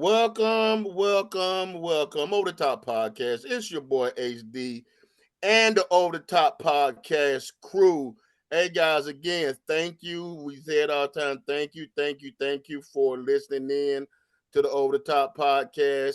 Welcome. Over the Top Podcast. It's your boy HD and the Over the Top Podcast crew. Hey guys, again, thank you. We say it all the time. Thank you for listening in to the Over the Top Podcast.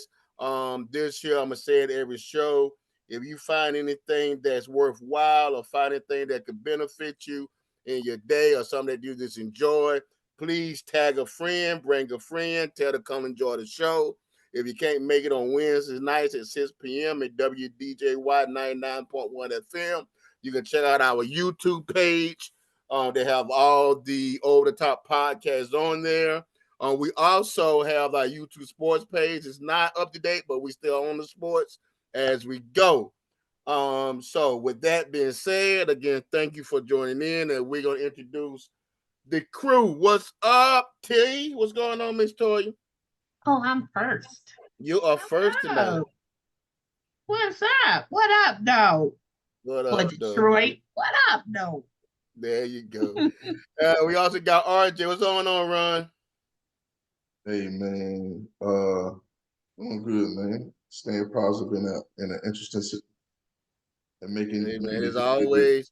This year I'm gonna say it every show. If you find anything that's worthwhile or find anything that could benefit you in your day or something that you just enjoy, please tag a friend, bring a friend, tell them to come enjoy the show. If you can't make it on Wednesdays nights at 6 p.m. at WDJY 99.1 FM, you can check out our YouTube page. They have all the over the top podcasts on there. We also have our YouTube sports page. It's not up to date, but we still on the sports as we go. So with that being said, again, thank you for joining in, and we're gonna introduce the crew. What's up, T? What's going on, Miss Toya? Oh, I'm first. You are first tonight. What's up? What up, though? What For up, Detroit? What up, though? There you go. We also got RJ. What's going on, Ron? Hey man, doing good, man. Staying positive in an interesting and making. Hey man, as always,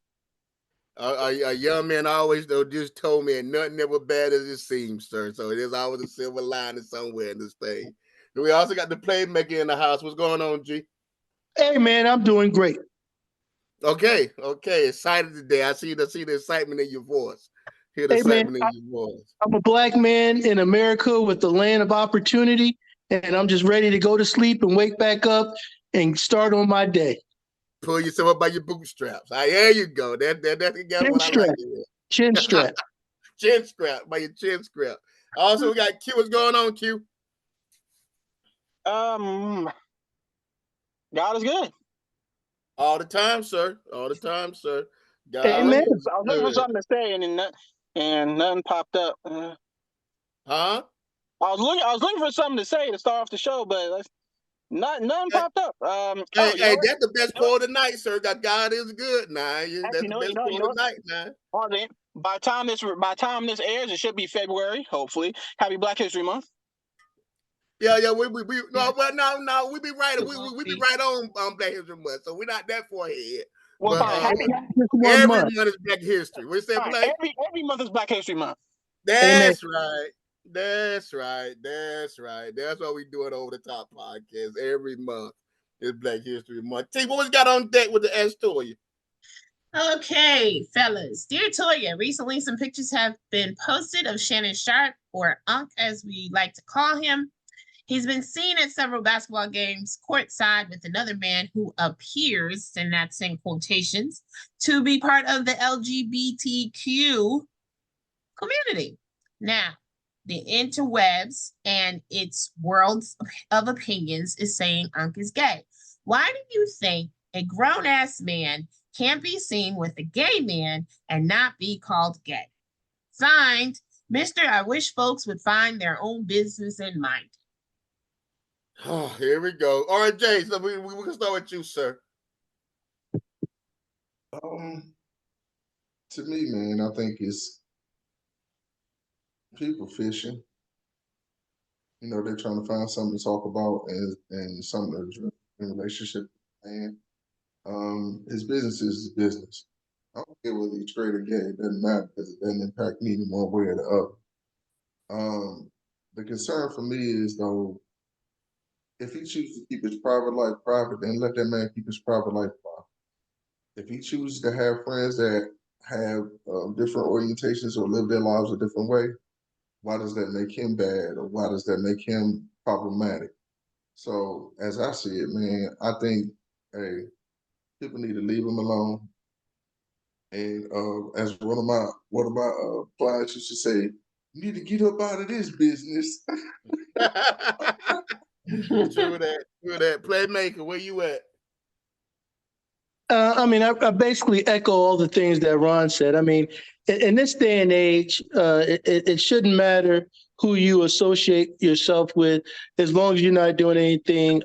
a young man always though just told me nothing ever bad as it seems, sir. So there's always a silver lining somewhere in this thing. And we also got the playmaker in the house. What's going on, G? Hey man, I'm doing great. Okay. Excited today. I see the excitement in your voice. Hear the excitement in your voice. I'm a black man in America with the land of opportunity, and I'm just ready to go to sleep and wake back up and start on my day. Pull yourself up by your bootstraps. There you go. That's what I like to hear. Chin strap. Chin strap by your chin strap. Also, we got Q. What's going on, Q? God is good. All the time, sir. God Amen. I was looking for something to say, and nothing popped up. Huh? I was looking for something to say to start off the show, but nothing popped up. Hey, that's the best quote of the night, sir. God is good. That's the best quote of the night, now. By the time this airs, it should be February. Hopefully, Happy Black History Month. Yeah. We be right. We be right on Black History Month, so we're not that far ahead. Well, every month is Black History. We say every month is Black History Month. That's right. That's why we do it over the top podcast. Every month is Black History Month. T, what we got on deck with the S Toya? Okay, fellas. Dear Toya, recently some pictures have been posted of Shannon Sharp, or Unc as we like to call him. He's been seen at several basketball games courtside with another man who appears, and that's in quotations, to be part of the LGBTQ community. Now, the interwebs and its worlds of opinions is saying Unc is gay. Why do you think a grown-ass man can't be seen with a gay man and not be called gay? Signed, Mr. I wish folks would find their own business in mind. Oh, here we go. All right, Jay, so we can start with you, sir. To me, man, I think it's people fishing. You know, they're trying to find something to talk about and something to in relationship. And his business is his business. I don't care whether he's straight or gay. It doesn't matter because it doesn't impact me in one way or the other. The concern for me is, though, if he chooses to keep his private life private, then let that man keep his private life private. If he chooses to have friends that have different orientations or live their lives a different way, why does that make him bad, or why does that make him problematic? So, as I see it, man, I think, hey, people need to leave him alone. And as one of my clients used to say, you need to get up out of this business. True that. Playmaker, where you at? I basically echo all the things that Ron said. I mean, in this day and age, it shouldn't matter who you associate yourself with, as long as you're not doing anything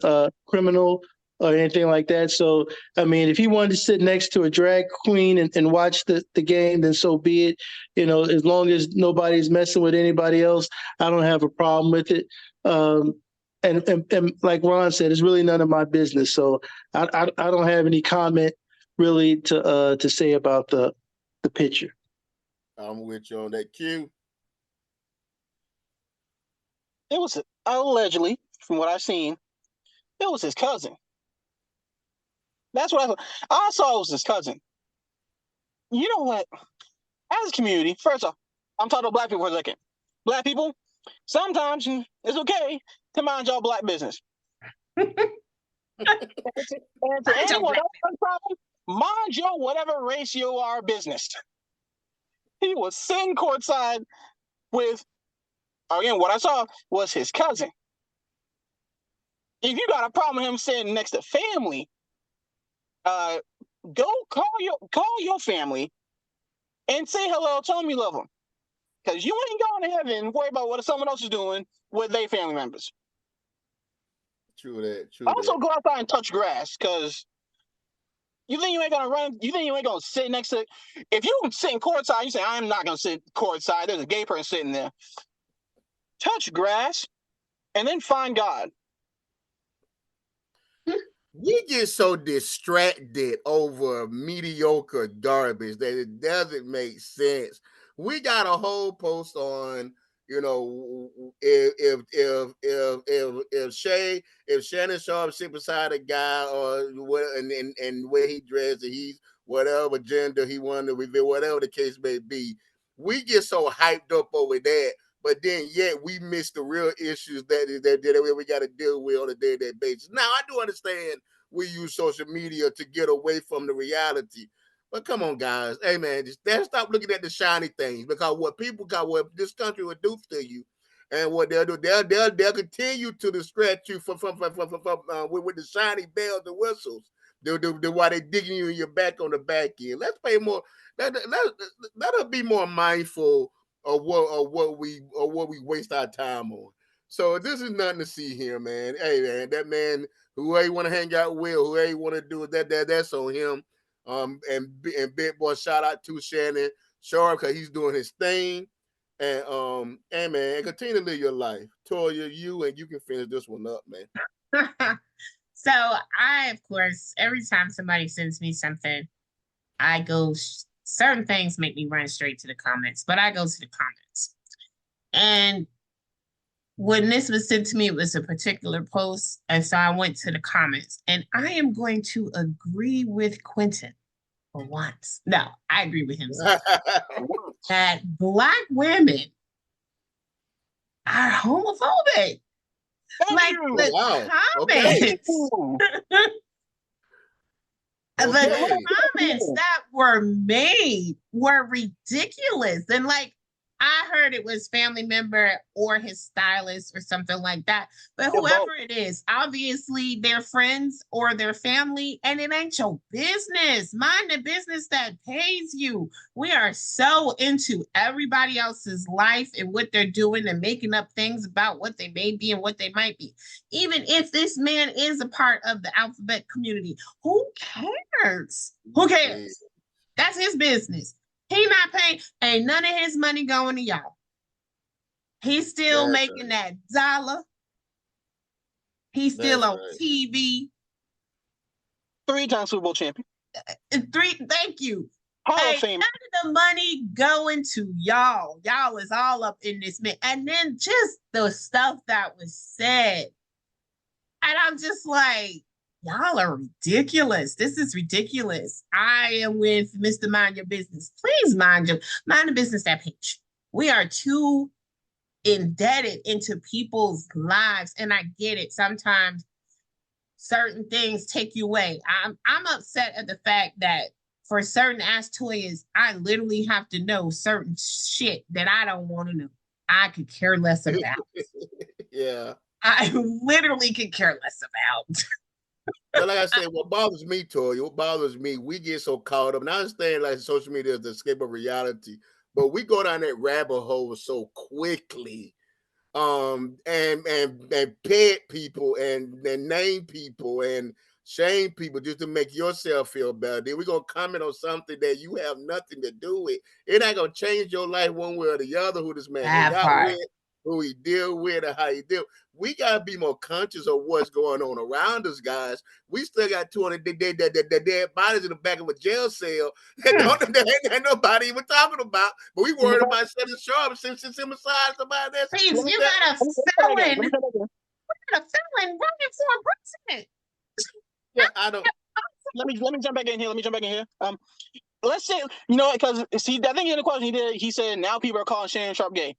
criminal or anything like that. So, I mean, if he wanted to sit next to a drag queen and watch the game, then so be it. You know, as long as nobody's messing with anybody else, I don't have a problem with it. and like Ron said, it's really none of my business. So I don't have any comment really to say about the picture. I'm with you on that. Q. It was allegedly, from what I've seen, it was his cousin. That's what I saw. It was his cousin. You know what? As a community, first off, I'm talking to black people for a second. Black people, sometimes it's okay to mind your black business. and to anyone else, mind your whatever race you are business. He was sitting courtside with, again, what I saw was his cousin. If you got a problem with him sitting next to family, go call your family and say hello, tell them you love them. Because you ain't going to heaven and worry about what someone else is doing with their family members. True that. True. Also, that. go outside and touch grass, because you think you ain't gonna run? You think you ain't gonna sit next to? If you sitting courtside, you say I'm not gonna sit courtside. There's a gay person sitting there. Touch grass, and then find God. We get so distracted over mediocre garbage that it doesn't make sense. We got a whole post on, you know, if Shannon Sharp sit beside a guy or what, and where he dressed, and he's whatever gender he wanted to reveal, whatever the case may be, we get so hyped up over that. But then, yet we miss the real issues that we got to deal with on a day-to-day basis. Now, I do understand we use social media to get away from the reality, but come on, guys, hey man, just stop looking at the shiny things, because what this country will do to you, and what they'll do, they'll continue to distract you from with the shiny bells and whistles. While they're digging you in your back on the back end. Let's pay more. Let us be more mindful of what we waste our time on. So this is nothing to see here, man. Hey man, that man, whoever you want to hang out with, whoever you want to do that's on him. And Big Boy, shout out to Shannon Sharp, because he's doing his thing. And man, continue to live your life. Toya, you can finish this one up, man. So I, of course, every time somebody sends me something, I go. Certain things make me run straight to the comments, but I go to the comments. And when this was sent to me, it was a particular post, and so I went to the comments. And I am going to agree with Quentin for once. No, I agree with him. That Black women are homophobic. Like the comments. Okay. The comments that were made were ridiculous. And like, I heard it was family member or his stylist or something like that. But whoever it is, obviously they're friends or their family, and it ain't your business. Mind the business that pays you. We are so into everybody else's life and what they're doing and making up things about what they may be and what they might be. Even if this man is a part of the alphabet community, who cares? Who cares? That's his business. He not paying, ain't none of his money going to y'all. He's still making that dollar. He's still on TV. 3-time Super Bowl champion. Thank you. Hall of Fame. None of the money going to y'all. Y'all is all up in this mix. And then just the stuff that was said. And I'm just like, y'all are ridiculous. This is ridiculous. I am with Mr. Mind Your Business. Please mind the business that page. We are too indebted into people's lives, and I get it. Sometimes certain things take you away. I'm upset at the fact that for certain ass toys, I literally have to know certain shit that I don't want to know. I could care less about. Yeah. I literally could care less about. But like I said, what bothers me, Toya, we get so caught up. And I understand like social media is the escape of reality, but we go down that rabbit hole so quickly. And pet people and name people and shame people just to make yourself feel better. Then we're gonna comment on something that you have nothing to do with. It ain't gonna change your life one way or the other who this man hang out with. who he deal with and how he deal. We gotta be more conscious of what's going on around us, guys. We still got 200 dead bodies in the back of a jail cell that ain't nobody even talking about. But we worried about Shannon Sharp since him aside somebody that's Please, you that, got a felon. A felon running for president. yeah, I don't. Let me jump back in here. Let's say, because see, I think in the question he said now people are calling Shannon Sharp gay.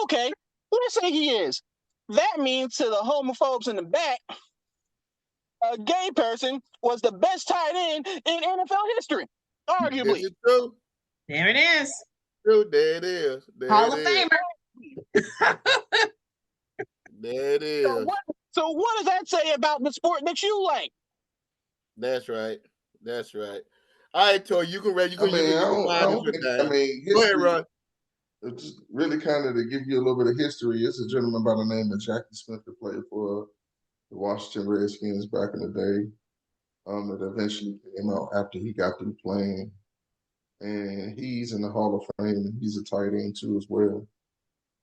Okay, let's say he is. That means to the homophobes in the back, a gay person was the best tight end in NFL history, arguably. Is it true? There it is. True, there it is. Hall of Famer. There it is. So what does that say about the sport that you like? That's right. I told you can read. You can find it. I mean, history, go ahead, Ron. Just really kind of to give you a little bit of history. It's a gentleman by the name of Jackie Smith that played for the Washington Redskins back in the day. That eventually came out after he got through playing, and he's in the Hall of Fame. He's a tight end too as well,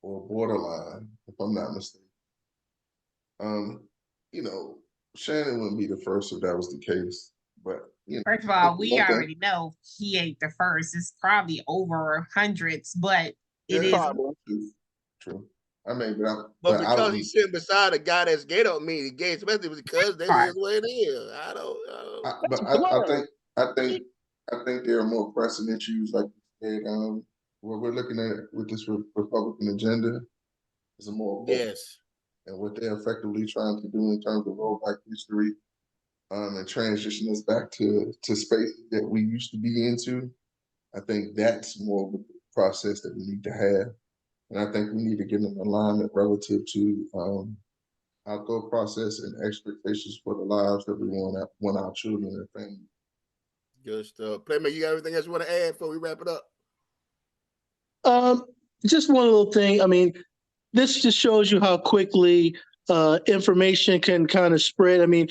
or borderline, if I'm not mistaken. Shannon wouldn't be the first if that was the case. But first of all, we already know he ain't the first. It's probably over hundreds, but it is true. I mean, but because he's sitting beside a guy that's gay don't mean he's gay, especially because that is what it is. I don't. I think there are more pressing issues like what we're looking at with this Republican agenda is a more and what they're effectively trying to do in terms of rollback history, and transition us back to space that we used to be into. I think that's more of a process that we need to have. And I think we need to get in alignment relative to our thought process and expectations for the lives that we want our children and family. Good stuff. Playmate, you got everything else you want to add before we wrap it up? Just one little thing. I mean, this just shows you how quickly information can kind of spread. I mean,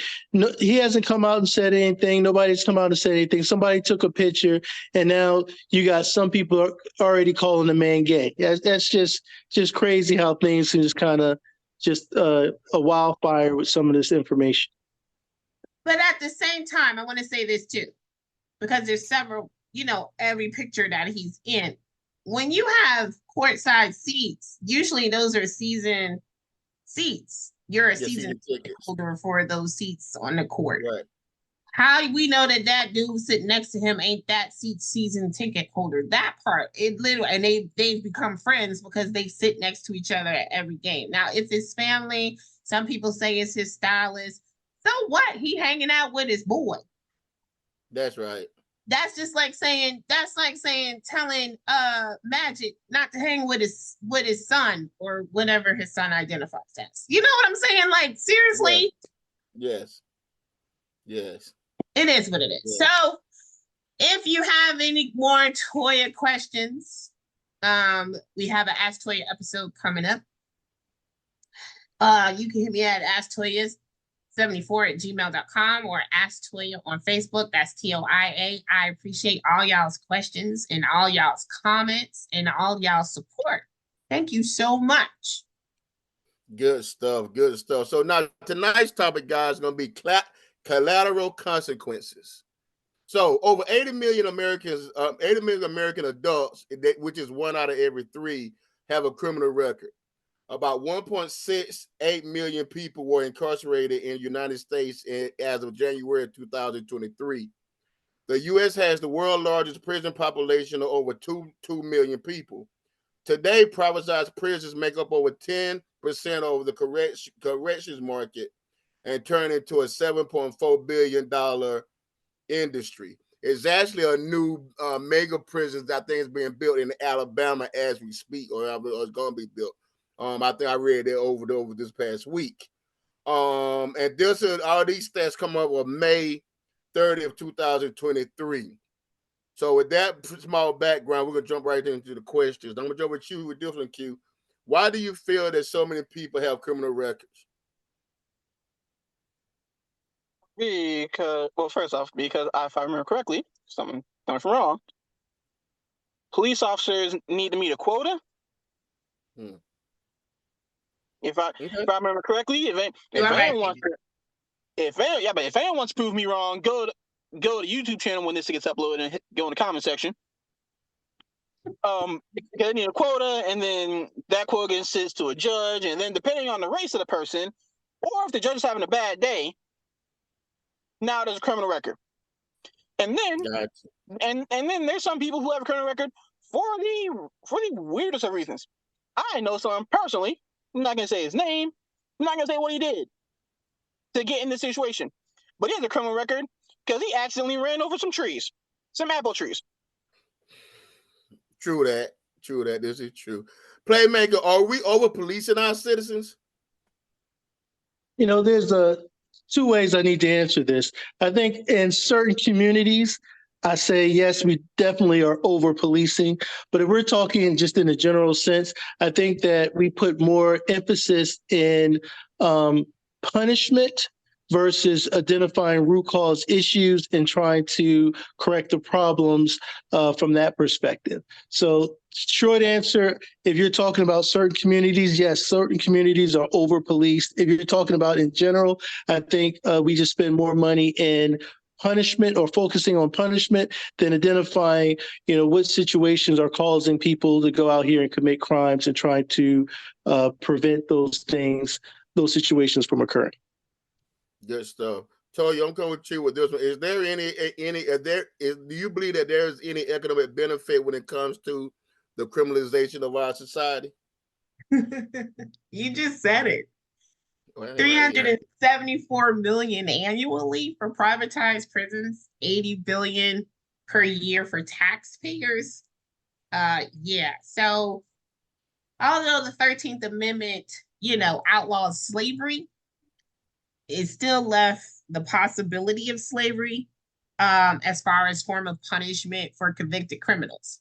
he hasn't come out and said anything. Nobody's come out and said anything. Somebody took a picture, and now you got some people already calling the man gay. That's just crazy how things can just kind of a wildfire with some of this information. But at the same time, I want to say this too, because there's several, every picture that he's in. When you have courtside seats, usually those are season seats. You're a season ticket holder for those seats on the court. Right. How do we know that dude sitting next to him ain't that season ticket holder? That part, it literally, and they've become friends because they sit next to each other at every game. Now, if it's family, some people say it's his stylist. So what? He hanging out with his boy. That's right. That's just like saying telling Magic not to hang with his son or whatever his son identifies as. You know what I'm saying? Like, seriously? Yes. It is what it is. Yes. So if you have any more Toya questions, we have an Ask Toya episode coming up. You can hit me at asktoya74@gmail.com or Ask Toya on Facebook. That's TOIA. I appreciate all y'all's questions and all y'all's comments and all y'all's support. Thank you so much. Good stuff. So now tonight's topic, guys, is going to be collateral consequences. So over 80 million American adults, which is 1 out of every 3, have a criminal record. About 1.68 million people were incarcerated in the United States as of January 2023. The U.S. has the world's largest prison population of over 2 million people. Today, privatized prisons make up over 10% of the corrections market and turn into a $7.4 billion industry. It's actually a new mega prison that I think is being built in Alabama as we speak, or it's going to be built. I think I read it over this past week. And all these stats come up on May 30th, 2023. So with that small background, we're going to jump right into the questions. I'm going to jump with you with this one, Q. Why do you feel that so many people have criminal records? Because first off, because if I remember correctly, something wrong. Police officers need to meet a quota. If I remember correctly, if You are right. anyone wants if anyone wants to prove me wrong, go to YouTube channel when this gets uploaded and go in the comment section. Because they need a quota, and then that quota gets sent to a judge, and then depending on the race of the person, or if the judge is having a bad day, now there's a criminal record. And then Gotcha. and then there's some people who have a criminal record for the weirdest of reasons. I know someone personally. I'm not gonna say his name. I'm not gonna say what he did to get in this situation, but he has a criminal record because he accidentally ran over some trees, some apple trees. True that. True that. This is true. Playmaker, are we over policing our citizens? You know, there's two ways I need to answer this. I think in certain communities, I say, yes, we definitely are over policing. But if we're talking just in a general sense, I think that we put more emphasis in punishment versus identifying root cause issues and trying to correct the problems from that perspective. So short answer, if you're talking about certain communities, yes, certain communities are over policed. If you're talking about in general, I think we just spend more money in punishment or focusing on punishment than identifying, what situations are causing people to go out here and commit crimes and try to prevent those situations from occurring. Good stuff. Toya, I'm coming with you with this one. Is there do you believe that there's any economic benefit when it comes to the criminalization of our society? You just said it. Well, 374 million annually for privatized prisons, 80 billion per year for taxpayers. Yeah. So although the 13th Amendment, outlaws slavery, it still left the possibility of slavery as far as form of punishment for convicted criminals.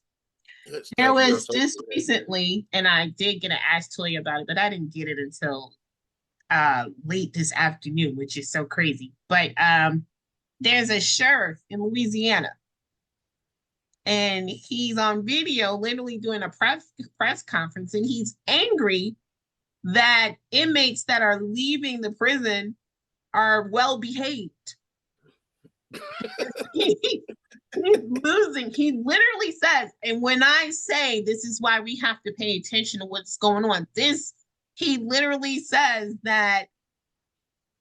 There was just recently, and I did get an Ask Toya about it, but I didn't get it until late this afternoon, which is so crazy. But there's a sheriff in Louisiana, and he's on video literally doing a press conference, and he's angry that inmates that are leaving the prison are well behaved. He's losing. He literally says, and when I say this is why we have to pay attention to what's going on, he literally says that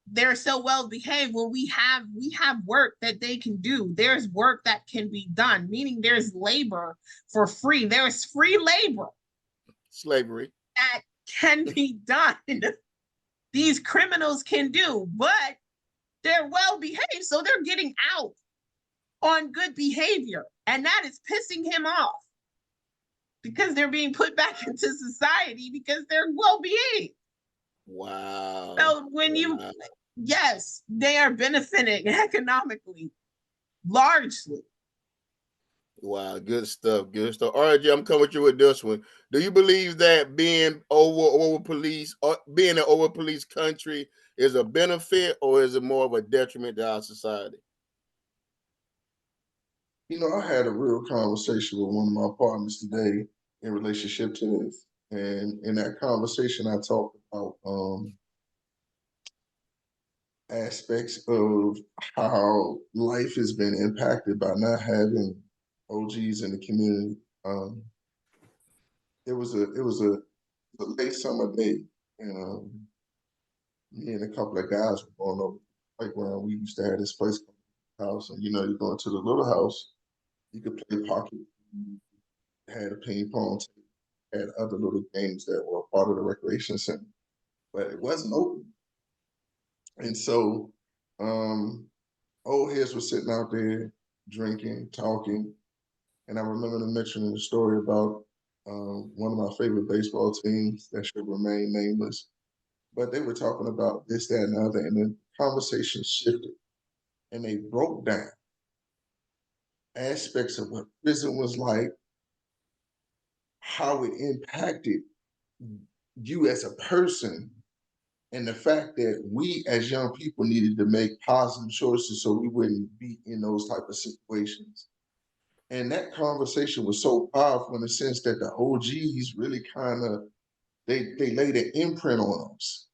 they're so well behaved. Well, we have work that they can do. There's work that can be done, meaning there's labor for free. There's free labor. Slavery. That can be done. These criminals can do, but they're well behaved, so they're getting out on good behavior, and that is pissing him off because they're being put back into society because they're well behaved. Wow. So yes, they are benefiting economically, largely. Wow, good stuff. Good stuff. All right, I'm coming with you with this one. Do you believe that being over police or being an over police country is a benefit, or is it more of a detriment to our society? I had a real conversation with one of my partners today in relationship to this. And in that conversation, I talked about aspects of how life has been impacted by not having OGs in the community. It was a late summer day, and me and a couple of guys were going over the playground. We used to have this place called the house, and you go into the little house, you could play pocket, had a ping pong table, had other little games that were part of the recreation center, but it wasn't open. And so old heads were sitting out there drinking, talking, and I remember them mentioning the story about one of my favorite baseball teams that should remain nameless. But they were talking about this, that, and the other, and then conversation shifted, and they broke down aspects of what prison was like, how it impacted you as a person, and the fact that we as young people needed to make positive choices so we wouldn't be in those type of situations. And that conversation was so powerful in the sense that the OGs really kind of they lay their imprint on us.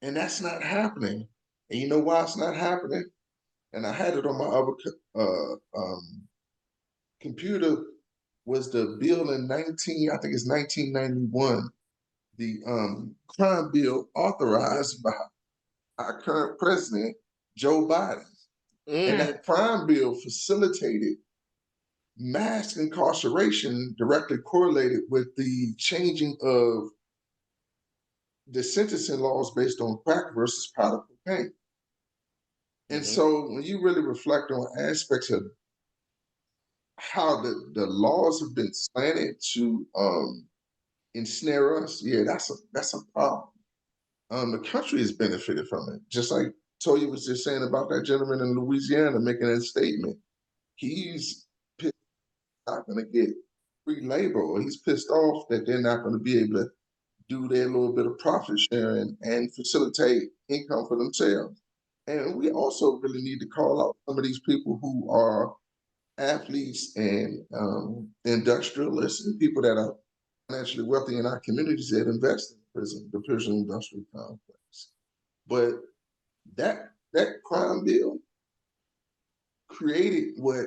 And that's not happening. And you know why it's not happening? And I had it on my other computer, was the bill in 1991, the crime bill authorized by our current president, Joe Biden. And that crime bill facilitated mass incarceration directly correlated with the changing of the sentencing laws based on crack versus powder cocaine. And so when you really reflect on aspects of how the laws have been slanted to ensnare us, yeah, that's a problem. The country has benefited from it. Just like Toya was just saying about that gentleman in Louisiana making that statement. He's pissed not going to get free labor, or he's pissed off that they're not going to be able to do their little bit of profit sharing and facilitate income for themselves. And we also really need to call out some of these people who are athletes and industrialists and people that are financially wealthy in our communities that invest in the prison industrial complex. But that crime bill created what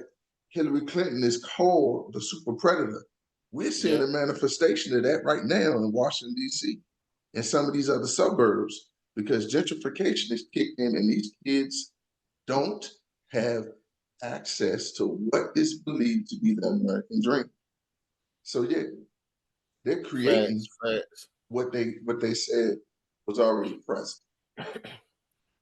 Hillary Clinton is called the super predator. We're seeing a manifestation of that right now in Washington, D.C. and some of these other suburbs, because gentrification is kicked in and these kids don't have access to what is believed to be the American dream. So yeah, they're creating what they said was already present.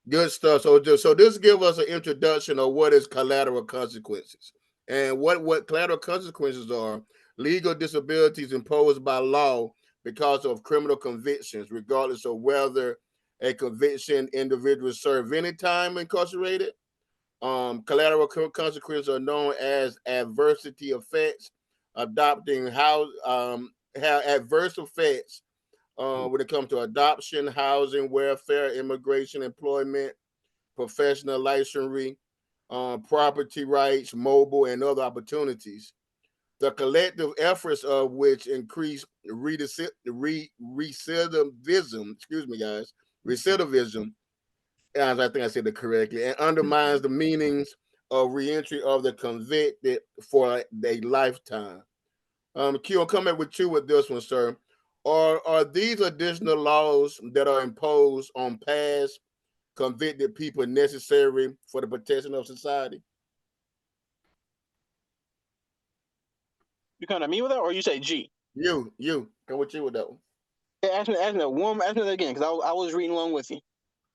Good stuff. So this give us an introduction of what is collateral consequences and what collateral consequences are: legal disabilities imposed by law because of criminal convictions, regardless of whether a conviction individual serve any time incarcerated. Collateral consequences are known as adversity effects, adopting how adverse effects when it comes to adoption, housing, welfare, immigration, employment, professional licensure, property rights, mobile, and other opportunities. The collective efforts of which increase recidivism, excuse me, guys, recidivism, as I think I said it correctly, and undermines the meanings of reentry of the convicted for a lifetime. Q, I'll come back with you with this one, sir. Are these additional laws that are imposed on past convicted people necessary for the protection of society? You come to me with that, or you say G? You come with you with that one. Yeah, ask me that again, because I was reading along with you.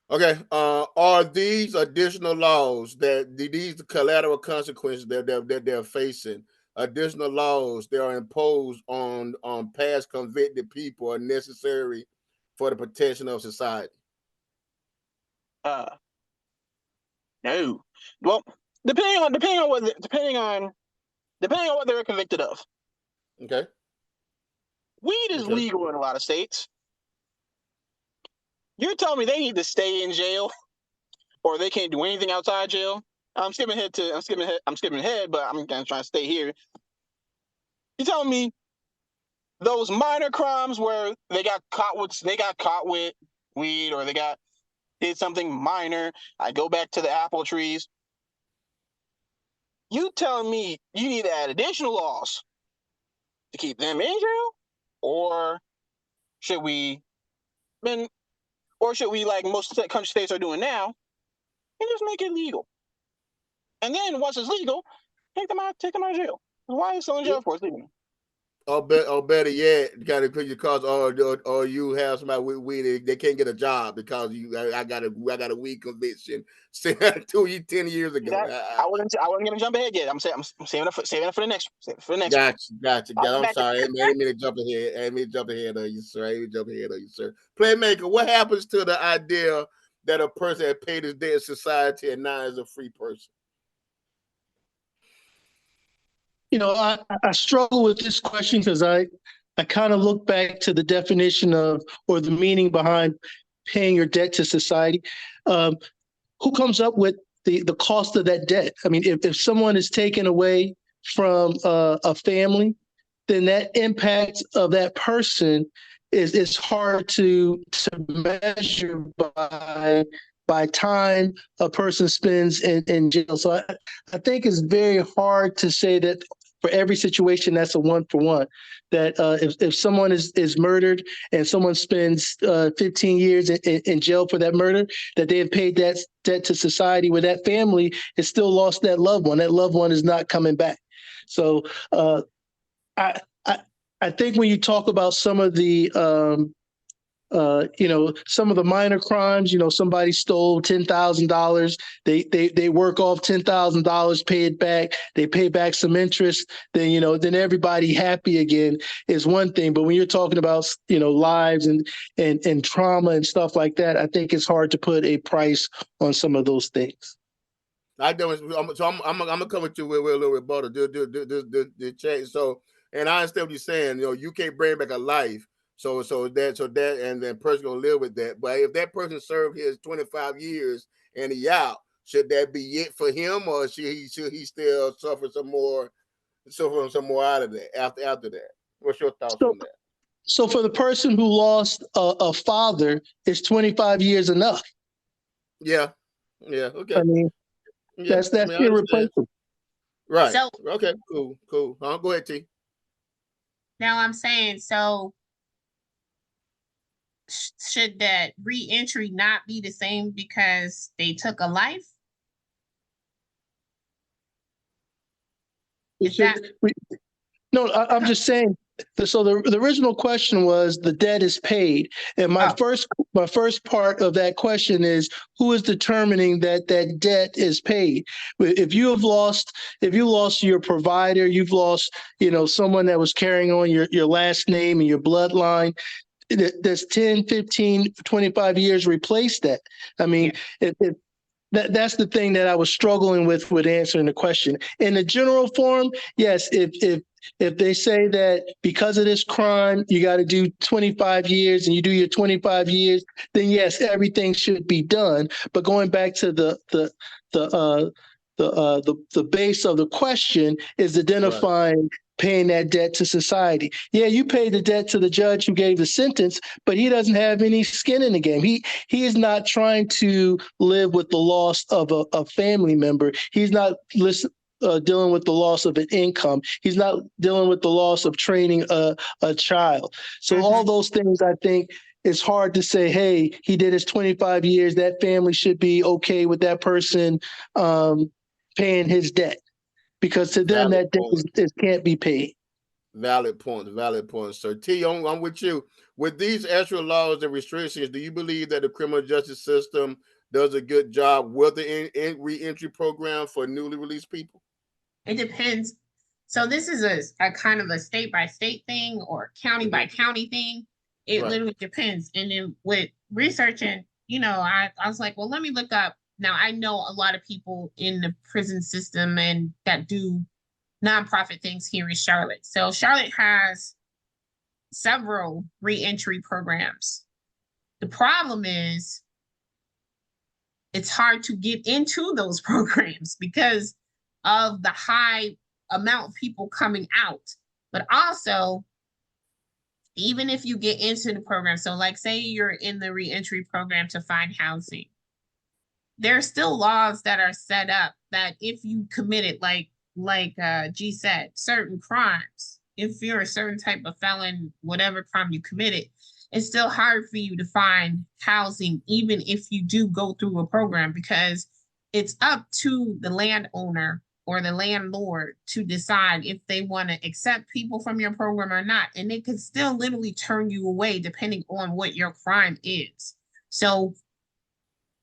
Okay. Are these additional laws that these collateral consequences that they're facing, additional laws that are imposed on past convicted people, are necessary for the protection of society? No. Well, depending on what they're convicted of. Okay. Weed is legal in a lot of states. You're telling me they need to stay in jail, or they can't do anything outside jail? I'm skipping ahead, but I'm kind of trying to stay here. You're telling me those minor crimes where they got caught with weed, or they did something minor. I go back to the apple trees. You telling me you need to add additional laws to keep them in jail, or should we, like most country states are doing now, and just make it legal? And then once it's legal, take them out of jail. Why is still in jail for? It's legal. Or better yet, kind of because or you have somebody with weed, they can't get a job because I got a weed conviction 10 years ago. I wasn't gonna jump ahead yet. I'm saving it for the next. Gotcha. I'm sorry. I didn't mean to jump ahead of you, sir. Playmaker, what happens to the idea that a person had paid his debt to society and now is a free person? You know, I struggle with this question because I kind of look back to the definition of, or the meaning behind paying your debt to society. Who comes up with the cost of that debt? I mean, if someone is taken away from a family, then that impact of that person is hard to measure by time a person spends in jail. So I think it's very hard to say that for every situation that's a 1-for-1. That if someone is murdered and someone spends 15 years in jail for that murder, that they have paid that debt to society, where that family has still lost that loved one. That loved one is not coming back. So I, I I think when you talk about some of the some of the minor crimes, somebody stole $10,000. They work off $10,000, pay it back. They pay back some interest. Then everybody happy again is one thing. But when you're talking about lives and trauma and stuff like that, I think it's hard to put a price on some of those things. I don't. So I'm gonna come with you with a little rebuttal. The change. So, and I understand what you're saying. You can't bring back a life. So that, and then person gonna live with that. But if that person served his 25 years and he out, should that be it for him, or should he still suffer some more out of that after that? What's your thoughts So, on that? so for the person who lost a father, is 25 years enough? Yeah. Okay. I mean, Yeah. that's I mean, I understand. irreplaceable. Right. So Okay. Cool. Go ahead, T. now I'm saying, so should that re-entry not be the same because they took a life? No, I'm just saying. So the original question was the debt is paid, and my first part of that question is who is determining that debt is paid. If you lost your provider, you've lost someone that was carrying on your last name and your bloodline. Does 10, 15, 25 years replace that? I mean, that's the thing that I was struggling with answering the question. In the general form, yes, if they say that because of this crime, you got to do 25 years and you do your 25 years, then yes, everything should be done. But going back to the base of the question is identifying paying that debt to society. Yeah, you pay the debt to the judge who gave the sentence, but he doesn't have any skin in the game. He is not trying to live with the loss of a family member. He's not dealing with the loss of an income. He's not dealing with the loss of training a child. So all those things, I think, it's hard to say, hey, he did his 25 years. That family should be okay with that person paying his debt, because to them that debt can't be paid. Valid point. So T, I'm with you. With these extra laws and restrictions, do you believe that the criminal justice system does a good job with the re-entry program for newly released people? It depends. So this is a kind of a state by state thing or county by county thing. It literally depends. And then with researching, I was like, well, let me look up. Now I know a lot of people in the prison system and that do nonprofit things here in Charlotte. So Charlotte has several re-entry programs. The problem is it's hard to get into those programs because of the high amount of people coming out. But also, even if you get into the program, so like say you're in the re-entry program to find housing, there are still laws that are set up that if you committed, like G said, certain crimes, if you're a certain type of felon, whatever crime you committed, it's still hard for you to find housing, even if you do go through a program, because it's up to the landowner or the landlord to decide if they want to accept people from your program or not. And they could still literally turn you away depending on what your crime is. So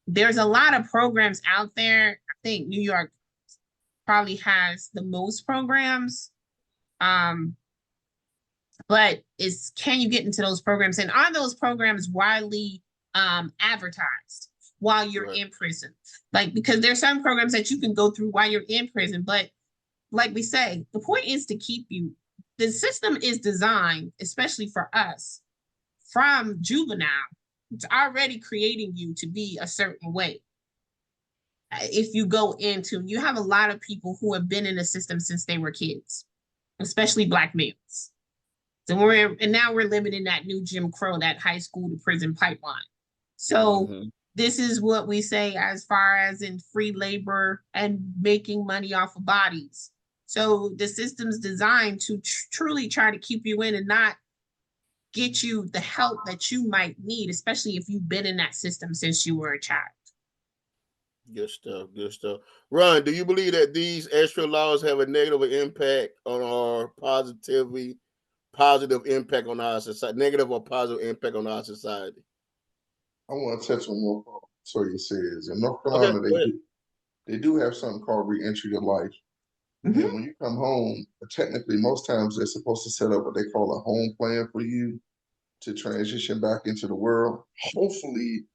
there's a lot of programs out there. I think New York probably has the most programs. But can you get into those programs? And are those programs widely advertised while you're in prison? Because there's some programs that you can go through while you're in prison, but like we say, the point is to keep you. The system is designed, especially for us, from juvenile. It's already creating you to be a certain way. If you you have a lot of people who have been in the system since they were kids, especially Black males. So now we're limiting that new Jim Crow, that high school to prison pipeline. So Mhm. this is what we say as far as in free labor and making money off of bodies. So the system's designed to truly try to keep you in and not get you the help that you might need, especially if you've been in that system since you were a child. Good stuff. Good stuff. Ron, do you believe that these extra laws have a negative impact on our positive impact on our society, negative or positive impact on our society? I want to touch on what Sawyer says. In North Okay, Carolina, go ahead. they do have something called re-entry to life. Mm-hmm. And when you come home, technically, most times they're supposed to set up what they call a home plan for you to transition back into the world. Hopefully,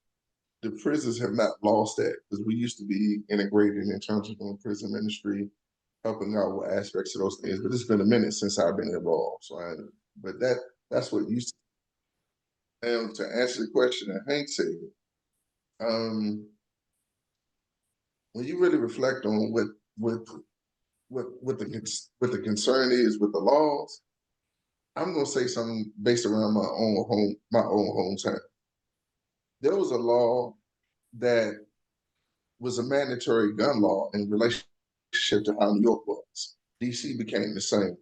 the prisons have not lost that because we used to be integrated in terms of doing prison ministry, helping out with aspects of those things. But it's been a minute since I've been involved. But that's what used to. And to answer the question that Hank said, um, when you really reflect on what what the concern is with the laws, I'm gonna say something based around my own hometown. There was a law that was a mandatory gun law in relationship to how New York was. DC became the same.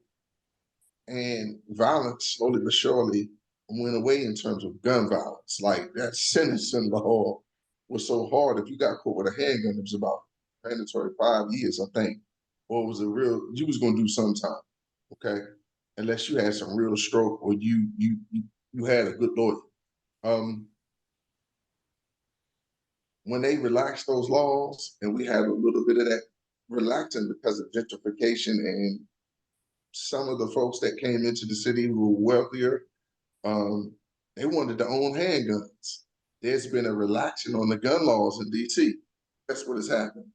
And violence slowly but surely went away in terms of gun violence. Like that sentence in law was so hard. If you got caught with a handgun, it was about mandatory 5 years, I think. Or it was you was gonna do some time. Okay. Unless you had some real stroke or you had a good lawyer. Um, when they relaxed those laws, and we had a little bit of that relaxing because of gentrification and some of the folks that came into the city who were wealthier, they wanted to own handguns. There's been a relaxing on the gun laws in DC. That's what has happened.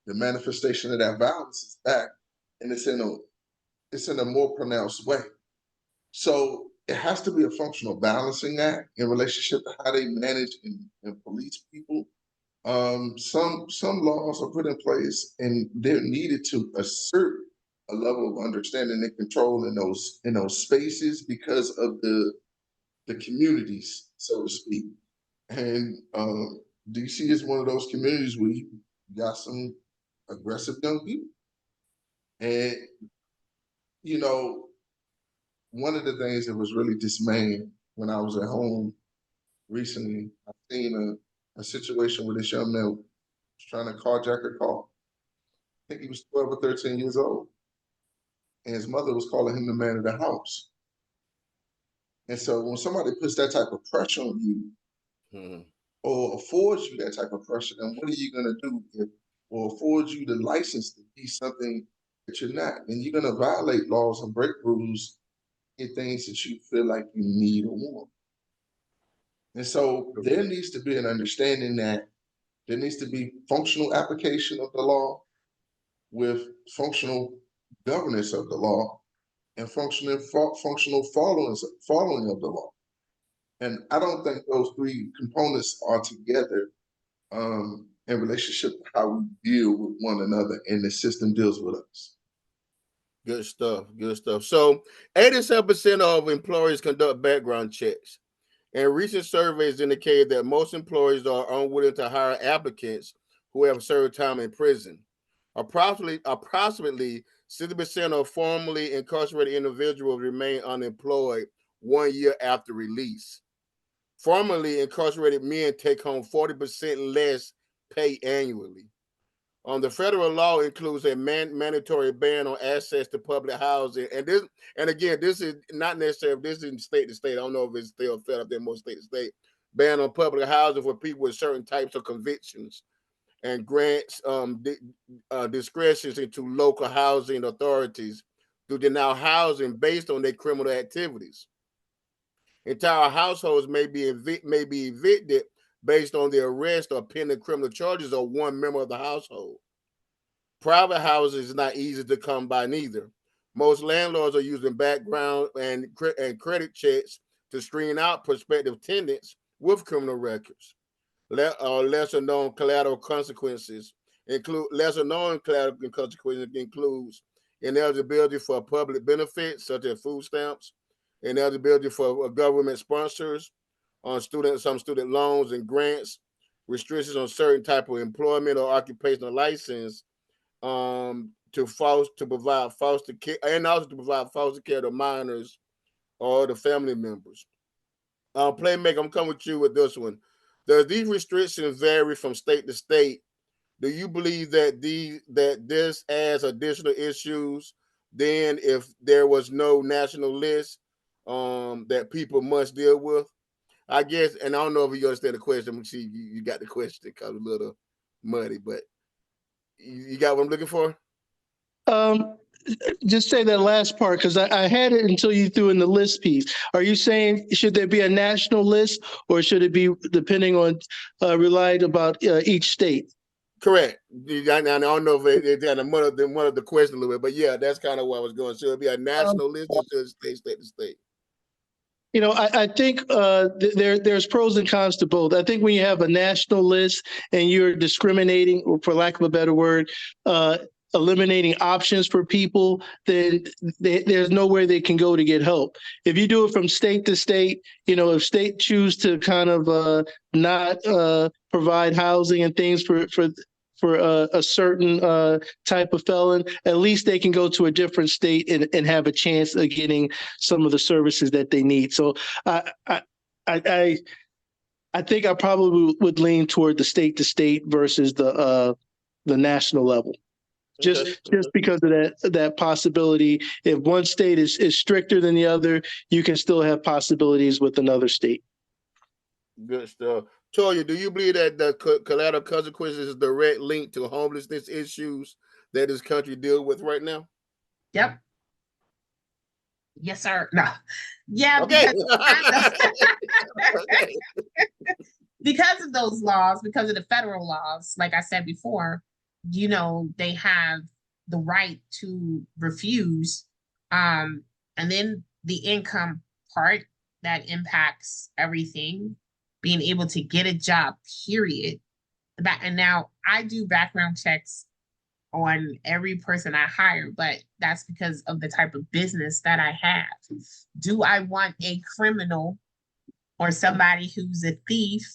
The manifestation of that violence is back, and it's in a more pronounced way. So it has to be a functional balancing act in relationship to how they manage and police people. Some laws are put in place and they're needed to assert a level of understanding and control in those spaces because of the communities, so to speak. And DC is one of those communities where you got some aggressive young people. And you know, one of the things that was really dismaying when I was at home recently, I seen a situation where this young man was trying to carjack a car. I think he was 12 or 13 years old. And his mother was calling him the man of the house. And so when somebody puts that type of pressure on you Mhm. or affords you that type of pressure, then what are you going to do or affords you the license to be something that you're not? And you're going to violate laws and break rules in things that you feel like you need or want. And so there needs to be an understanding that there needs to be functional application of the law with functional governance of the law and functional following of the law. And I don't think those three components are together in relationship to how we deal with one another and the system deals with us. Good stuff. Good stuff. So, 87% of employers conduct background checks. And recent surveys indicate that most employers are unwilling to hire applicants who have served time in prison. Approximately 60% of formerly incarcerated individuals remain unemployed 1 year after release. Formerly incarcerated men take home 40% less pay annually. The federal law includes a mandatory ban on access to public housing, and again, this is not necessarily this is state to state. I don't know if it's still fed up there more state to state. Ban on public housing for people with certain types of convictions, and grants discretions into local housing authorities to deny housing based on their criminal activities. Entire households may be evicted based on the arrest or pending criminal charges of one member of the household. Private houses is not easy to come by neither. Most landlords are using background and credit checks to screen out prospective tenants with criminal records. Lesser known collateral consequences includes ineligibility for public benefits such as food stamps, Ineligibility for government sponsors on some student loans and grants, restrictions on certain type of employment or occupational license, to provide foster care, and also to provide foster care to minors or the family members. Playmaker, I'm coming with you with this one. Does these restrictions vary from state to state? Do you believe that this adds additional issues than if there was no national list that people must deal with? I guess, and I don't know if you understand the question. I'm see you got the question kind of a little muddy, but you got what I'm looking for? Um, just say that last part because I had it until you threw in the list piece. Are you saying should there be a national list or should it be depending on relied about each state? Correct. I don't know if it's kind of one of the question a little bit, but yeah, that's kind of where I was going. Should it be a national list or should it state to state? You know, I think there's pros and cons to both. I think when you have a national list and you're discriminating, or for lack of a better word, eliminating options for people, then there's nowhere they can go to get help. If you do it from state to state, you know, if state choose to kind of not provide housing and things for a certain type of felon, at least they can go to a different state and have a chance of getting some of the services that they need. So I think I probably would lean toward the state to state versus the national level. Just because of that possibility. If one state is stricter than the other, you can still have possibilities with another state. Good stuff. Toya, do you believe that the collateral consequences is a direct link to homelessness issues that this country deals with right now? Yep. Yes, sir. No. Yeah, okay. Because of those laws, because of the federal laws, like I said before, you know, they have the right to refuse. And then the income part that impacts everything, being able to get a job, period. And now I do background checks on every person I hire, but that's because of the type of business that I have. Do I want a criminal or somebody who's a thief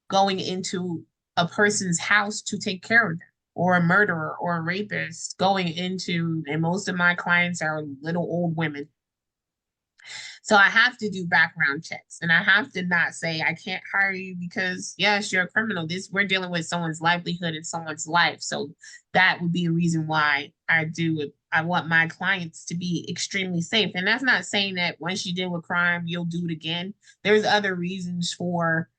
going into a person's house to take care of them, or a murderer or a rapist going into, and most of my clients are little old women. So I have to do background checks, and I have to not say I can't hire you because yes, you're a criminal. We're dealing with someone's livelihood and someone's life. So that would be a reason why I do it. I want my clients to be extremely safe. And that's not saying that once you deal with crime, you'll do it again. There's other reasons for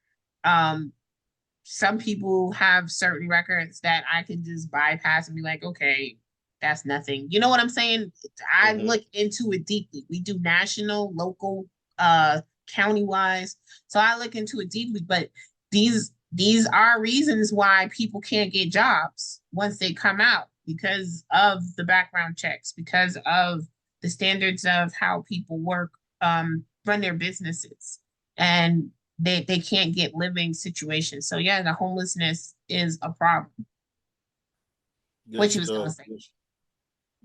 some people have certain records that I can just bypass and be like, okay, that's nothing. You know what I'm saying? I look into it deeply. We do national, local, county wise. So I look into it deeply, but these are reasons why people can't get jobs once they come out, because of the background checks, because of the standards of how people work, run their businesses. And they can't get living situations. So yeah, the homelessness is a problem. What you was gonna say.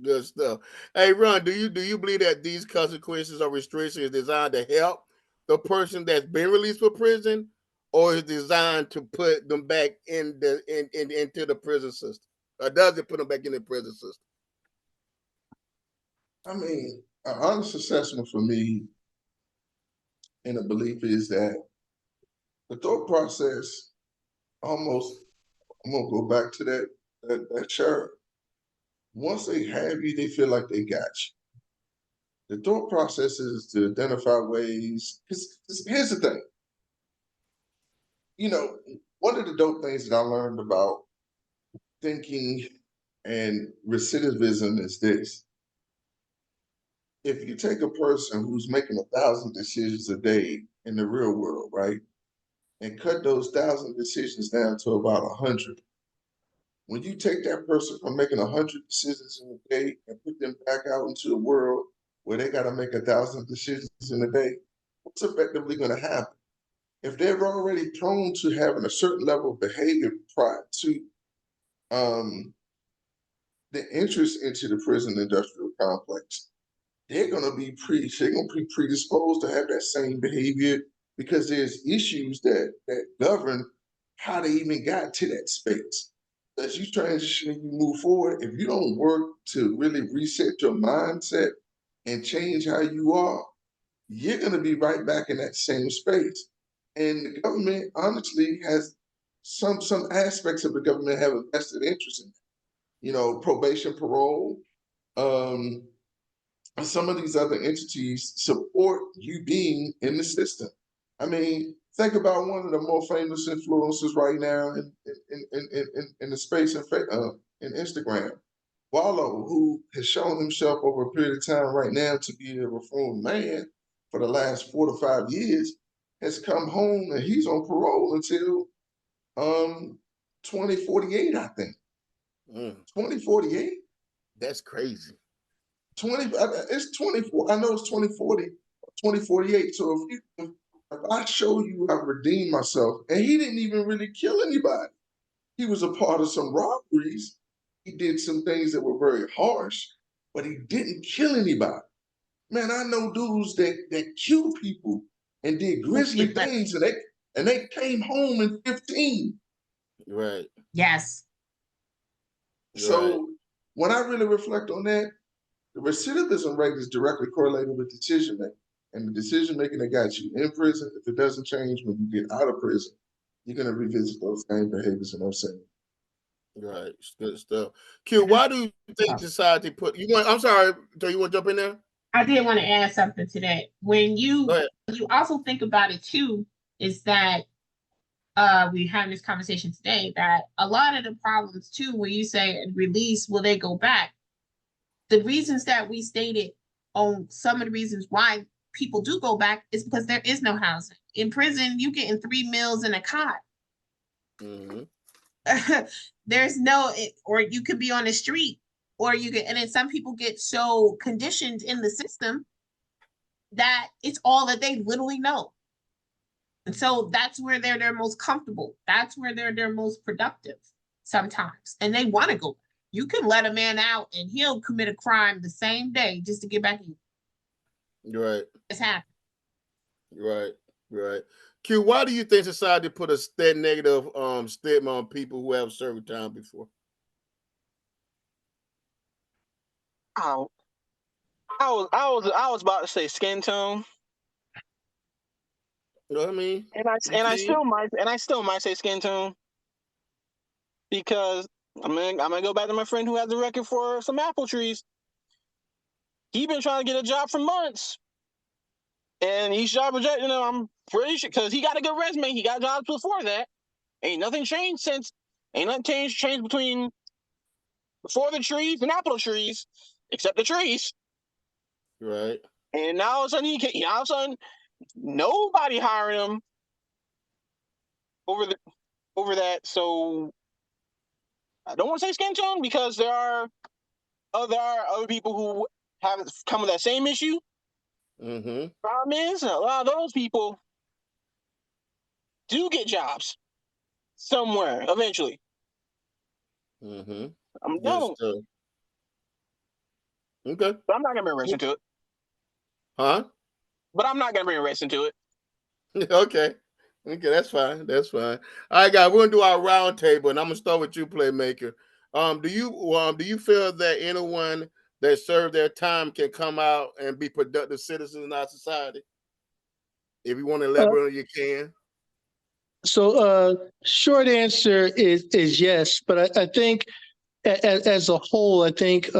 Good stuff. Hey, Ron, do you believe that these consequences or restrictions designed to help the person that's been released from prison, or is designed to put them back into the prison system? Or does it put them back in the prison system? I mean, an honest assessment for me and a belief is that the thought process almost, I'm gonna go back to that chart. Once they have you, they feel like they got you. The thought process is to identify ways, because here's the thing. You know, one of the dope things that I learned about thinking and recidivism is this. If you take a person who's making 1,000 decisions a day in the real world, right, and cut those 1,000 decisions down to about 100, when you take that person from making 100 decisions in a day and put them back out into the world where they got to make 1,000 decisions in a day, what's effectively going to happen? If they're already prone to having a certain level of behavior prior to the interest into the prison industrial complex, they're gonna be predisposed to have that same behavior because there's issues that govern how they even got to that space. As you transition and you move forward, if you don't work to really reset your mindset and change how you are, you're gonna be right back in that same space. And the government honestly has some aspects of the government have a vested interest in, probation, parole, um, some of these other entities support you being in the system. I mean, think about one of the more famous influencers right now in the space in Instagram, Wallow, who has shown himself over a period of time right now to be a reformed man for the last 4 to 5 years, has come home and he's on parole until 2048, I think. 2048? That's crazy. 20, it's 24. I know it's 2040, 2048. So if I show you I redeemed myself, and he didn't even really kill anybody. He was a part of some robberies. He did some things that were very harsh, but he didn't kill anybody. Man, I know dudes that killed people and did grisly things, and they came home in 15. Right. Yes. So Right. when I really reflect on that, the recidivism rate is directly correlated with decision making. And the decision making that got you in prison, if it doesn't change when you get out of prison, you're going to revisit those same behaviors and those same. Right. It's good stuff. Q, why do you think society put you want? I'm sorry, do you want to jump in there? I did want to add something to that. When you also think about it too, is that we having this conversation today that a lot of the problems too, when you say release, will they go back? The reasons that we stated on some of the reasons why people do go back is because there is no housing. In prison, you getting 3 meals in a cot. Mm-hmm. There's no, or you could be on the street, or you get, and then some people get so conditioned in the system that it's all that they literally know. And so that's where they're their most comfortable. That's where they're their most productive sometimes. And they want to go back. You can let a man out and he'll commit a crime the same day just to get back in. Right. It's happened. Right. Right. Q, why do you think society put a negative stigma on people who have served time before? Oh, I was about to say skin tone, You know what I mean? and I still might say skin tone because I'm gonna go back to my friend who has the record for some apple trees. He been trying to get a job for months, and he's job rejected. I'm pretty sure because he got a good resume. He got jobs before that. Ain't nothing changed since. Ain't nothing changed between before the trees and apple trees, except the trees. Right. And now all of a sudden nobody hiring him over that. So I don't want to say skin tone because there are other people who have come with that same issue. Mm-hmm. Problem is, a lot of those people do get jobs somewhere eventually. Mm-hmm. I'm Good done. stuff. Okay. But I'm not gonna bring race into it. Huh? But I'm not gonna bring race into it. Okay. Okay, that's fine. That's fine. All right, guys, we're gonna do our round table, and I'm gonna start with you, Playmaker. Do you feel that anyone that served their time can come out and be productive citizens in our society? If you want to elaborate, you can. So, short answer is yes, but I think as a whole, I think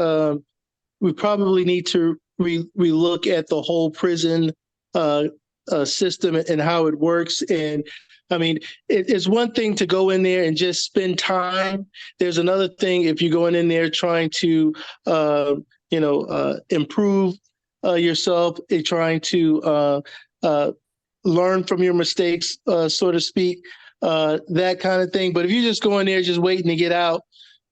we probably need to relook at the whole prison system and how it works. And I mean, it's one thing to go in there and just spend time. There's another thing if you're going in there trying to, improve yourself, and trying to learn from your mistakes, so to speak, that kind of thing. But if you just go in there just waiting to get out,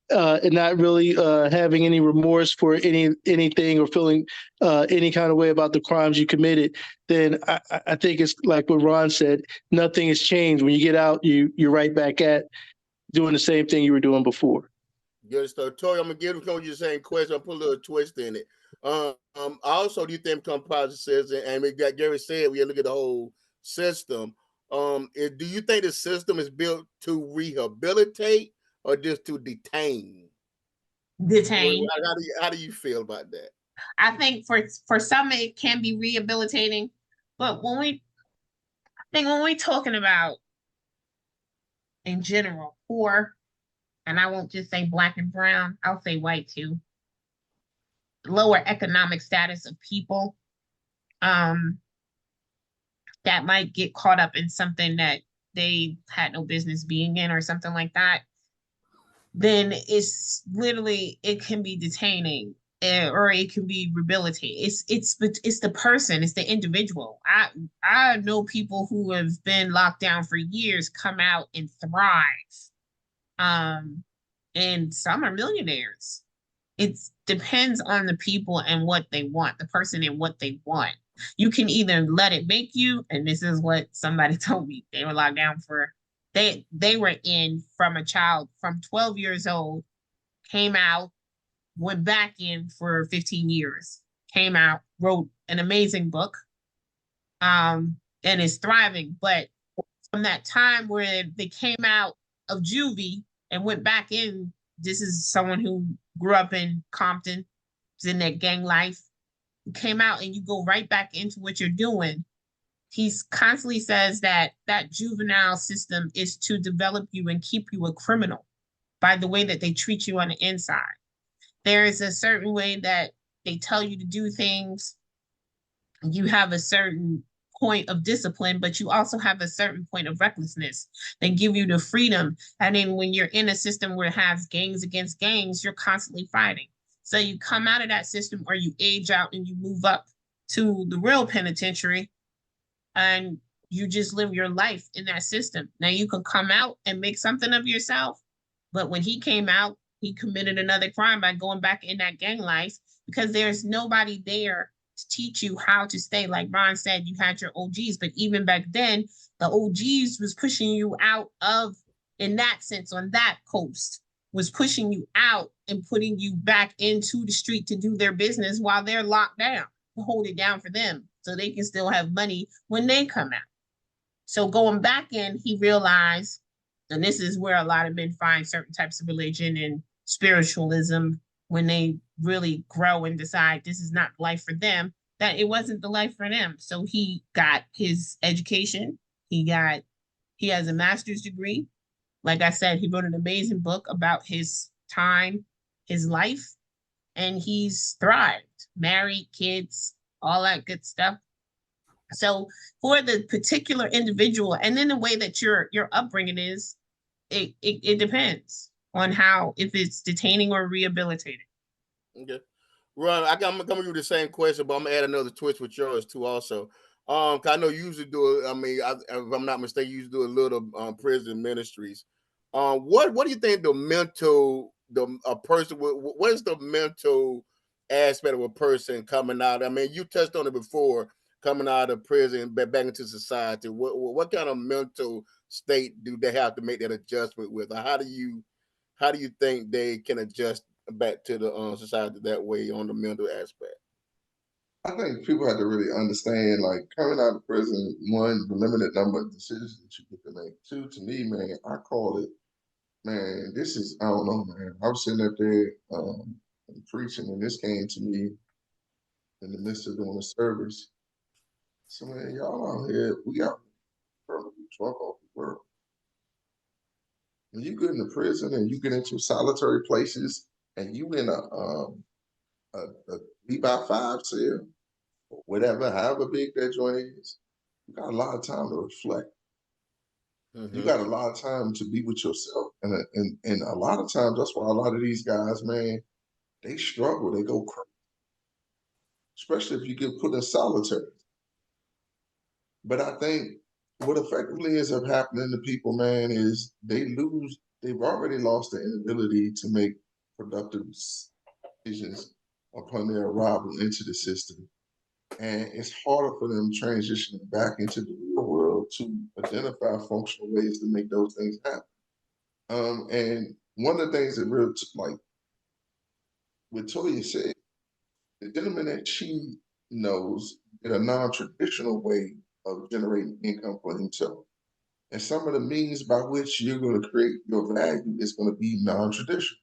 and not really having any remorse for anything or feeling any kind of way about the crimes you committed, then I think it's like what Ron said. Nothing has changed. When you get out, you're right back at doing the same thing you were doing before. Good stuff. Tori, I'm gonna give you the same question. I'll put a little twist in it. Also, do you think composite says, and we got Gary said, we look at the whole system. Do you think the system is built to rehabilitate or just to detain? Detain. How do you feel about that? I think for some it can be rehabilitating, but when we talking about in general poor, and I won't just say black and brown, I'll say white too, lower economic status of people, um, that might get caught up in something that they had no business being in or something like that, then it's literally it can be detaining, or it can be rehabilitating. It's the person, it's the individual. I know people who have been locked down for years come out and thrive, um, and some are millionaires. It depends on the people and what they want, the person and what they want. You can either let it make you, and this is what somebody told me. They were locked down for they were in from a child from 12 years old, came out, went back in for 15 years, came out, wrote an amazing book, and is thriving. But from that time where they came out of juvie and went back in, this is someone who grew up in Compton, was in that gang life, came out, and you go right back into what you're doing. He's constantly says that that juvenile system is to develop you and keep you a criminal by the way that they treat you on the inside. There is a certain way that they tell you to do things. You have a certain point of discipline, but you also have a certain point of recklessness. They give you the freedom. And then when you're in a system where it has gangs against gangs, you're constantly fighting. So you come out of that system or you age out and you move up to the real penitentiary, and you just live your life in that system. Now you can come out and make something of yourself. But when he came out, he committed another crime by going back in that gang life because there's nobody there to teach you how to stay. Like Ron said, you had your OGs, but even back then, the OGs was pushing you out of, in that sense, on that coast, was pushing you out and putting you back into the street to do their business while they're locked down, to hold it down for them so they can still have money when they come out. So going back in, he realized, and this is where a lot of men find certain types of religion and spiritualism when they really grow and decide this is not life for them, that it wasn't the life for them. So he got his education. He has a master's degree. Like I said, he wrote an amazing book about his time, his life, and he's thrived, married, kids, all that good stuff. So for the particular individual, and then the way that your upbringing is, it depends on how, if it's detaining or rehabilitating. Okay. Ron, I'm gonna do the same question, but I'm gonna add another twist with yours too, also. 'Cause I know you usually do it. I mean, if I'm not mistaken, you usually do a little prison ministries. What do you think the mental a person what is the mental aspect of a person coming out? I mean, you touched on it before, coming out of prison back into society. What kind of mental state do they have to make that adjustment with? Or how do you think they can adjust back to the society that way on the mental aspect? I think people have to really understand, like coming out of prison, one, the limited number of decisions that you get to make. Two, to me, man, I call it, man, this is, I don't know, man. I was sitting up there preaching, and this came to me in the midst of doing a service. So, man, y'all out here, we out perfectly drunk off the world. When you get into prison and you get into solitary places and you in a 3x5 cell, or whatever, however big that joint is, you got a lot of time to reflect. You Mm-hmm. got a lot of time to be with yourself. And a lot of times, that's why a lot of these guys, man, they struggle, they go crazy, especially if you get put in solitary. But I think what effectively ends up happening to people, man, is they've already lost the inability to make productive decisions upon their arrival into the system. And it's harder for them transitioning back into the real world to identify functional ways to make those things happen. And one of the things that really, like what Toya said, The gentleman that she knows in a non-traditional way of generating income for himself. And some of the means by which you're going to create your value is going to be non-traditional.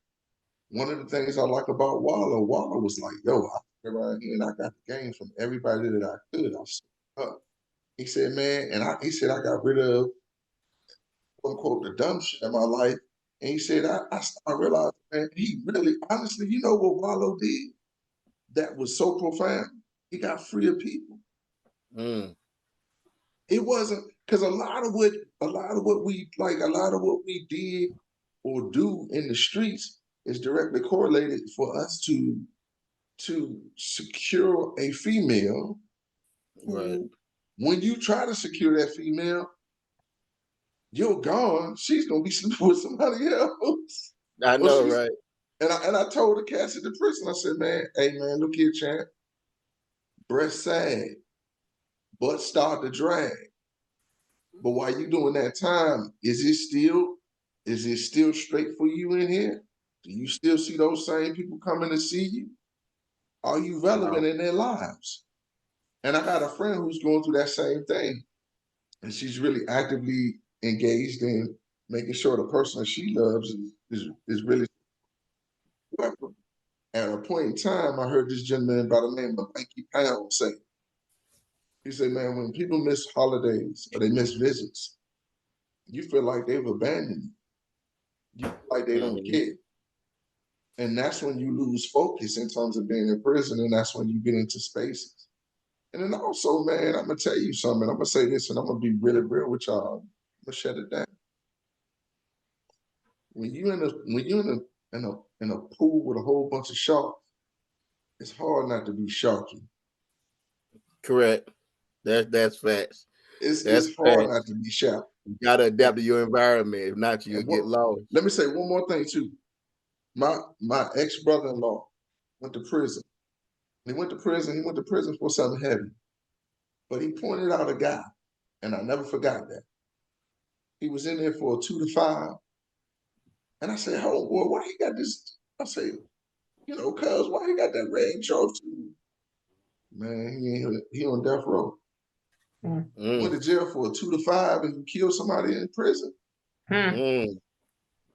One of the things I like about Wallow was like, yo, I came around here and I got the game from everybody that I could. I stood up. He said, man, he said, I got rid of, quote unquote, the dumb shit in my life. And he said, I realized, man, he really, honestly, you know what Wallow did that was so profound? He got free of people. Mm. It wasn't because a lot of what we did or do in the streets is directly correlated for us to secure a female Right. who, when you try to secure that female, you're gone. She's gonna be sleeping with somebody else. I Or know, she's right? and I told the cats at the prison, I said, man, hey man, look here, champ. Breast sag, butt start to drag. But while you doing that time, is it still straight for you in here? Do you still see those same people coming to see you? Are you relevant in their lives? And I got a friend who's going through that same thing. And she's really actively engaged in making sure the person that she loves is really welcome. At a point in time, I heard this gentleman by the name of Mikey Pound say, he said, man, when people miss holidays or they miss visits, you feel like they've abandoned you. You feel like they don't Mm-hmm. care. And that's when you lose focus in terms of being in prison, and that's when you get into spaces. And then also, man, I'm gonna tell you something. I'm gonna say this, and I'm gonna be really real with y'all. I'm gonna shut it down. When you in a pool with a whole bunch of sharks, it's hard not to be sharky. Correct. That's facts. That's It's hard not facts. to be sharp. You gotta And, adapt to your environment. If not, you'll and get lost. let me say one more thing too. My ex brother-in-law went to prison. He went to prison. He went to prison for something heavy. But he pointed out a guy, and I never forgot that. He was in there for a 2 to 5. And I said, oh boy, why he got this? I say, cuz why he got that red charge too? Man, he on death row. Mm. You went to jail for a 2 to 5 and you killed somebody in prison. Mm.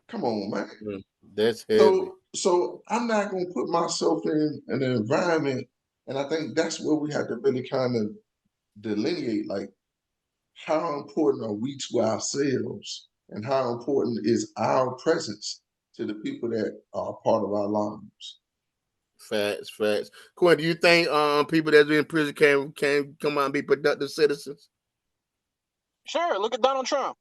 Come on, man. Mm. That's heavy. So I'm not gonna put myself in an environment, and I think that's where we have to really kind of delineate, like, how important are we to ourselves and how important is our presence to the people that are part of our lives. Facts. Quinn, do you think people that's in prison can come out and be productive citizens? Sure, look at Donald Trump.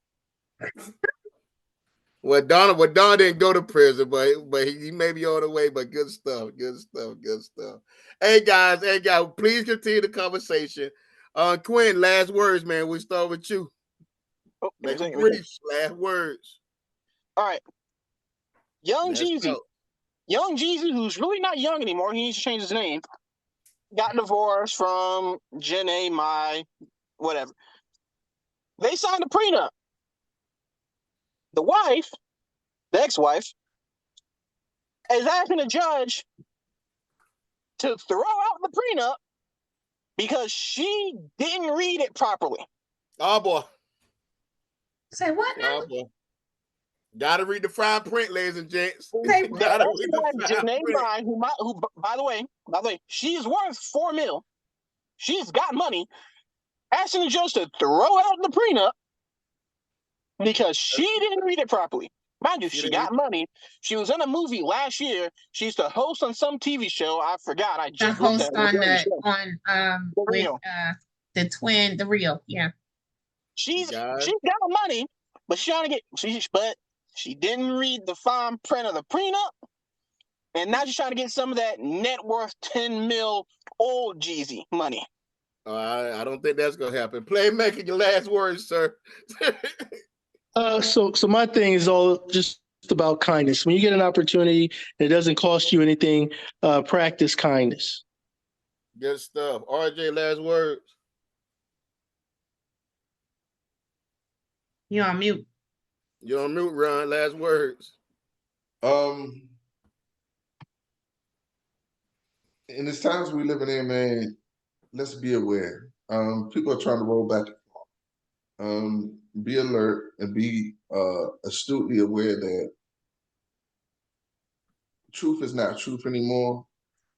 Well, Donald didn't go to prison, but he may be on the way. But good stuff. Hey guys, please continue the conversation. Quinn, last words, man. We start with you. Oh, Make it give me a second. brief. Last words. All right, Young Let's Jeezy. go. Young Jeezy, who's really not young anymore, he needs to change his name, got divorced from Jenny, whatever. They signed a prenup. The wife, the ex-wife, is asking the judge to throw out the prenup because she didn't read it properly. Oh boy. Say what now? Oh boy. Gotta read the fine print, ladies and gents. Say The what? Gotta read the ex-wife, fine Janae print. Bryan, who by the way, she's worth $4 million. She's got money. Asking the judge to throw out the prenup because she didn't read it properly. Mind you, she got money. She was in a movie last year. She used to host on some TV show. I forgot. I The just looked at host it. The with Real. the twin, the real, yeah. She's Guys. got money, but she's trying to but she didn't read the fine print of the prenup, and now she's trying to get some of that net worth 10 mil old Jeezy money. I don't think that's gonna happen. Playmaker, your last words, sir. So my thing is all just about kindness. When you get an opportunity, it doesn't cost you anything. Practice kindness. Good stuff. RJ, last words. You on mute. You're on mute, Ron. Last words. Um, in these times we living in, man, let's be aware. People are trying to roll back the clock. Be alert and be astutely aware that truth is not truth anymore,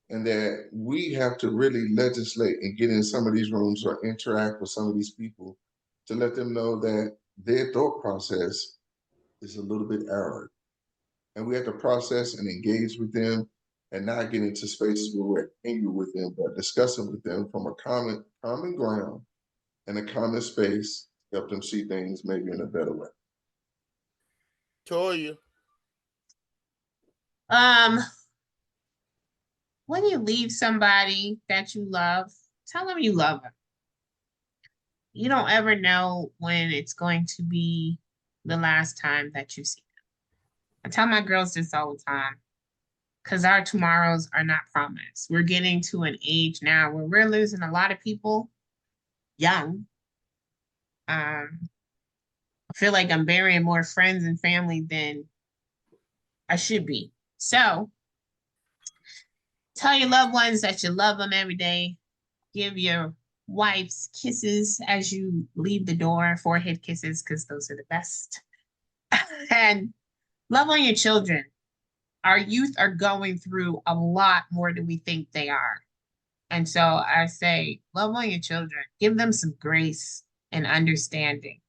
and that we have to really legislate and get in some of these rooms or interact with some of these people to let them know that their thought process is a little bit error. And we have to process and engage with them and not get into spaces where we're angry with them, but discussing with them from a common ground and a common space to help them see things maybe in a better way. Toya. Um, when you leave somebody that you love, tell them you love them. You don't ever know when it's going to be the last time that you see them. I tell my girls this all the time because our tomorrows are not promised. We're getting to an age now where we're losing a lot of people young. I feel like I'm burying more friends and family than I should be. So tell your loved ones that you love them every day. Give your wives kisses as you leave the door, forehead kisses, because those are the best. And love on your children. Our youth are going through a lot more than we think they are. And so I say, love on your children. Give them some grace and understanding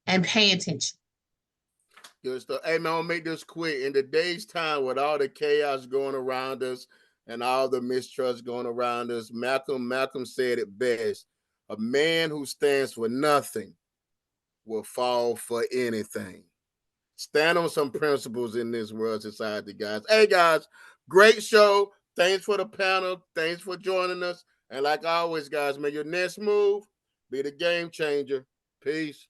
and pay attention. Good stuff. Hey, man, I'll make this quick. In today's time with all the chaos going around us and all the mistrust going around us, Malcolm said it best. A man who stands for nothing will fall for anything. Stand on some principles in this world society, guys. Hey, guys, great show. Thanks for the panel. Thanks for joining us. And like always, guys, may your next move be the game changer. Peace.